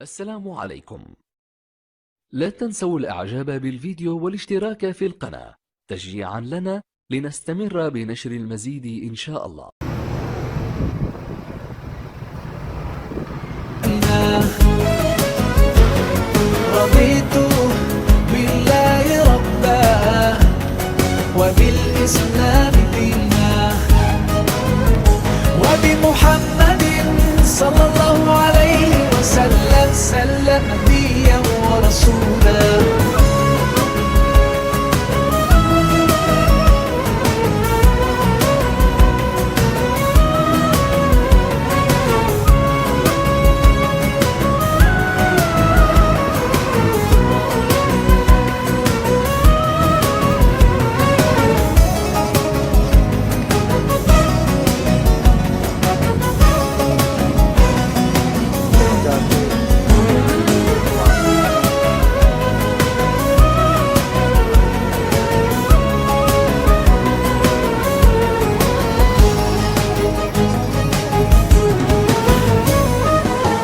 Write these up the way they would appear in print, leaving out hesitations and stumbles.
السلام عليكم. لا تنسوا الإعجاب بالفيديو والاشتراك في القناة تشجيعا لنا لنستمر بنشر المزيد إن شاء الله. رضيت بالله ربا وبالإسلام دينا وبمحمد صلى الله عليه وسلم نبيا ورسولا.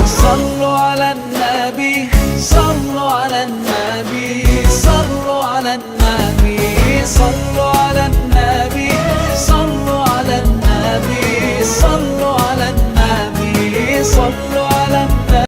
صلوا على النبي صلوا على النبي صلوا على النبي صلوا